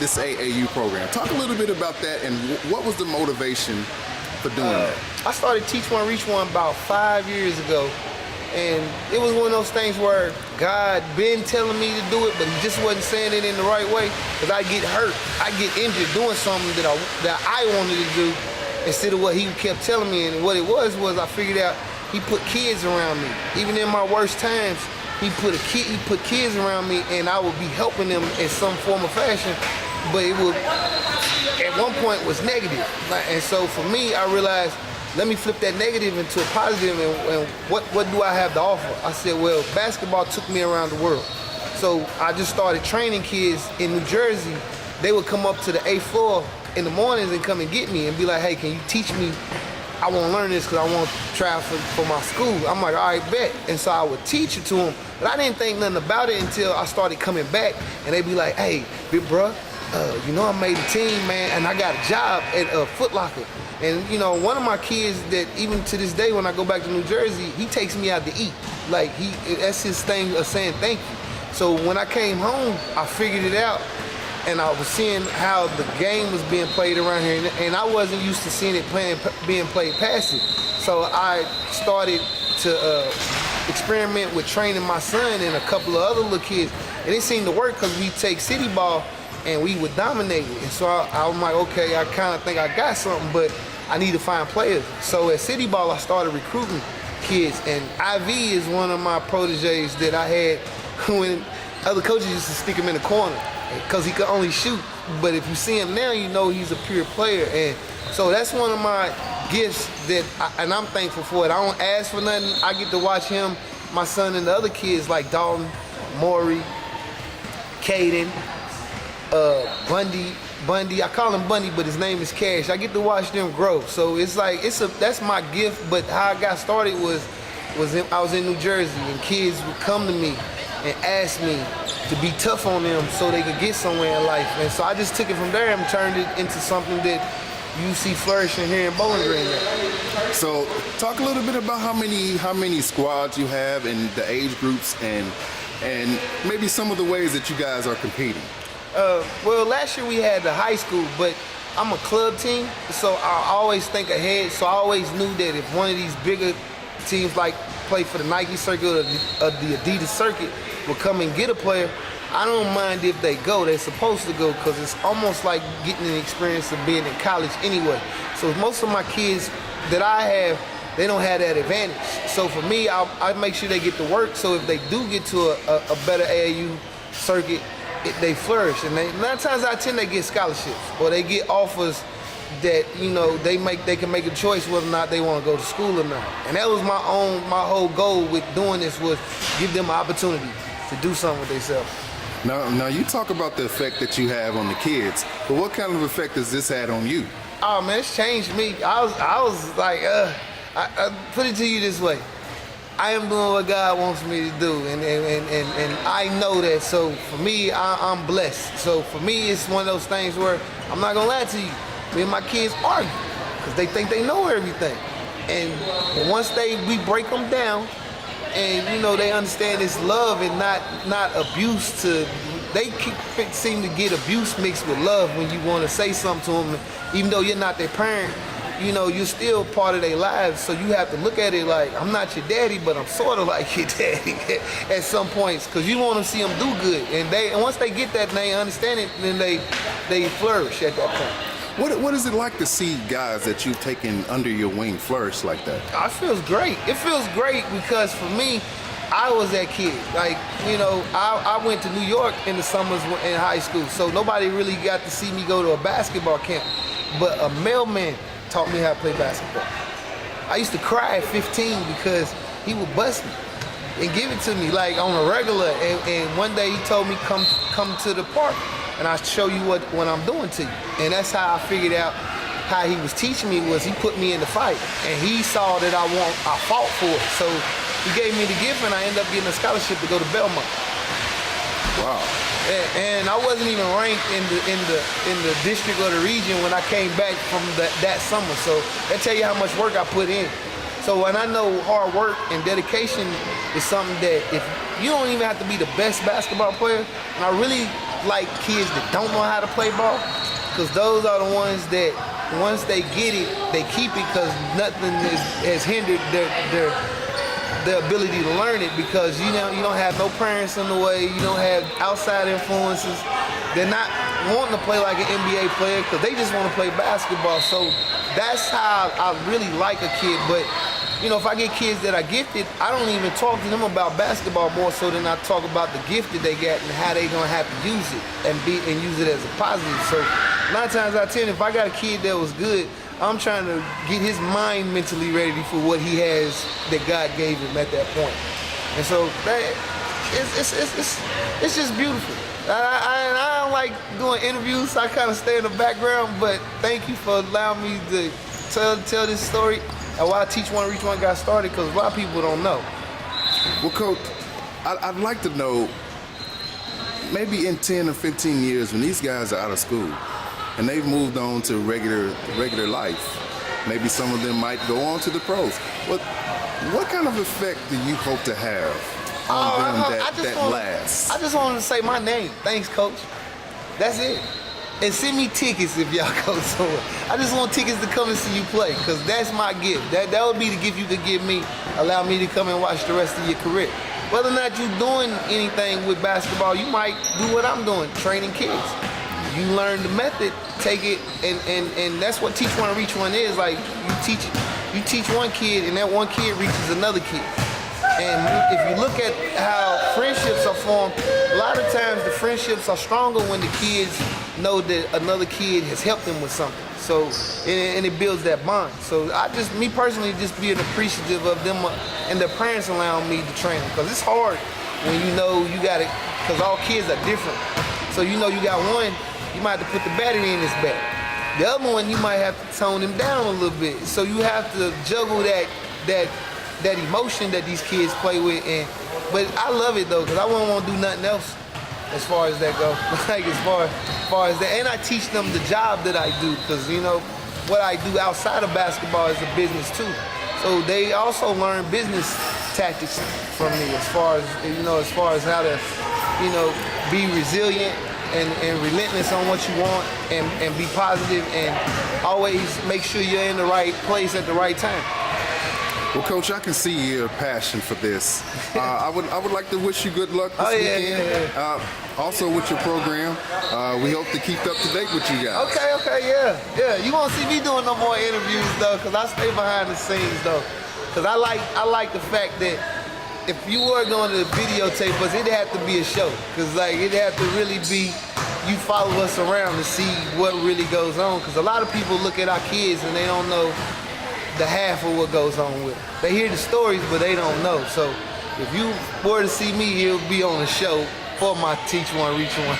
this AAU program. Talk a little bit about that, and what was the motivation for doing that? I started Teach One, Reach One about 5 years ago. And it was one of those things where God been telling me to do it, but he just wasn't saying it in the right way. Because I get hurt, I get injured doing something that I wanted to do instead of what he kept telling me. And what it was I figured out he put kids around me. Even in my worst times, he put kids around me, and I would be helping them in some form or fashion. But it would, at one point, was negative. And so for me, I realized, let me flip that negative into a positive, and what do I have to offer? I said, well, basketball took me around the world. So I just started training kids in New Jersey. They would come up to the 8th floor in the mornings and come and get me and be like, hey, can you teach me? I want to learn this because I want to try for my school. I'm like, all right, bet. And so I would teach it to them, but I didn't think nothing about it until I started coming back, and they'd be like, hey, big bruh, you know I made a team, man, and I got a job at Foot Locker. And you know, one of my kids that even to this day when I go back to New Jersey, he takes me out to eat. Like that's his thing of saying thank you. So when I came home, I figured it out, and I was seeing how the game was being played around here, and I wasn't used to seeing it being played passive. So I started to experiment with training my son and a couple of other little kids, and it seemed to work because we take city ball and we would dominate it. And so I'm like, okay, I kind of think I got something, but I need to find players. So at City Ball, I started recruiting kids, and IV is one of my proteges that I had when other coaches used to stick him in the corner because he could only shoot. But if you see him now, you know he's a pure player. And so that's one of my gifts and I'm thankful for it. I don't ask for nothing. I get to watch him, my son, and the other kids like Dalton, Maury, Caden, Bundy, I call him Bundy, but his name is Cash. I get to watch them grow. So it's like, that's my gift, but how I got started I was in New Jersey, and kids would come to me and ask me to be tough on them so they could get somewhere in life. And so I just took it from there and turned it into something that you see flourishing here in Bowling Green now. So talk a little bit about how many squads you have and the age groups, and maybe some of the ways that you guys are competing. Well, last year we had the high school, but I'm a club team, so I always think ahead. So I always knew that if one of these bigger teams like play for the Nike circuit or the Adidas circuit will come and get a player, I don't mind if they go. They're supposed to go because it's almost like getting an experience of being in college anyway. So most of my kids that I have, they don't have that advantage. So for me, I make sure they get to work. So if they do get to a better AAU circuit, they flourish, and 9 times out of 10 they get scholarships or they get offers that, you know, they can make a choice whether or not they want to go to school or not. And that was my whole goal with doing this, was give them an opportunity to do something with themselves. Now you talk about the effect that you have on the kids, but what kind of effect has this had on you? Oh man, it's changed me. I was like, I put it to you this way. I am doing what God wants me to do, and I know that. So for me, I'm blessed. So for me, it's one of those things where I'm not gonna lie to you. Me and my kids argue because they think they know everything, and once we break them down, and you know they understand it's love and not abuse. They seem to get abuse mixed with love when you want to say something to them, even though you're not their parent. You know, you're still part of their lives, so you have to look at it like, I'm not your daddy, but I'm sort of like your daddy at some points, because you want to see them do good. And once they get that and they understand it, then they flourish at that point. What is it like to see guys that you've taken under your wing flourish like that? It feels great. It feels great because for me, I was that kid. Like, you know, I went to New York in the summers in high school, so nobody really got to see me go to a basketball camp. But a mailman taught me how to play basketball. I used to cry at 15 because he would bust me and give it to me like on a regular. And one day he told me, come to the park and I'll show you what I'm doing to you. And that's how I figured out how he was teaching me, was he put me in the fight. And he saw that I fought for it. So he gave me the gift, and I ended up getting a scholarship to go to Belmont. Wow. And I wasn't even ranked in the district or the region when I came back from that summer. So that tell you how much work I put in. So when I know hard work and dedication is something that if you don't even have to be the best basketball player, and I really like kids that don't know how to play ball, because those are the ones that once they get it, they keep it, because nothing has hindered their ability to learn it, because you don't have no parents in the way, you don't have outside influences. They're not wanting to play like an NBA player because they just want to play basketball. So that's how I really like a kid. But if I get kids that are gifted, I don't even talk to them about basketball more so than I talk about the gift that they got and how they gonna have to use it and use it as a positive. So 9 times out of 10, if I got a kid that was good, I'm trying to get his mind mentally ready for what he has that God gave him at that point. And so it's just beautiful. I don't like doing interviews, so I kind of stay in the background, but thank you for allowing me to tell this story and why Teach One Reach One got started, because a lot of people don't know. Well, Coach, I'd like to know, maybe in 10 or 15 years when these guys are out of school and they've moved on to regular life, maybe some of them might go on to the pros. What kind of effect do you hope to have on them that lasts? I just wanted to say my name. Thanks, Coach. That's it. And send me tickets if y'all go somewhere. I just want tickets to come and see you play, because that's my gift. That would be the gift you could give me. Allow me to come and watch the rest of your career. Whether or not you're doing anything with basketball, you might do what I'm doing, training kids. You learn the method, take it, and that's what Teach One Reach One is. Like, you teach one kid, and that one kid reaches another kid. And if you look at how friendships are formed, a lot of times the friendships are stronger when the kids know that another kid has helped them with something. So, and it builds that bond. So me personally, just being appreciative of them and their parents allowing me to train them. Because it's hard when you got it, because all kids are different. So you got one, you might have to put the battery in his back. The other one, you might have to tone him down a little bit. So you have to juggle that emotion that these kids play with, but I love it though, because I wouldn't want to do nothing else as far as that goes. Like as far as that, and I teach them the job that I do, because what I do outside of basketball is a business too. So they also learn business tactics from me, as far as how to be resilient and relentless on what you want, and be positive, and always make sure you're in the right place at the right time. Well, Coach, I can see your passion for this. I would like to wish you good luck this weekend. Yeah. Also with your program, we hope to keep up to date with you guys. Okay, yeah. You won't see me doing no more interviews though, because I stay behind the scenes though. Because I like the fact that if you were going to videotape us, it'd have to be a show. Because it'd have to really be, you follow us around to see what really goes on. Because a lot of people look at our kids and they don't know the half of what goes on with them. They hear the stories, but they don't know. So if you were to see me, it'll be on a show for my Teach One Reach One.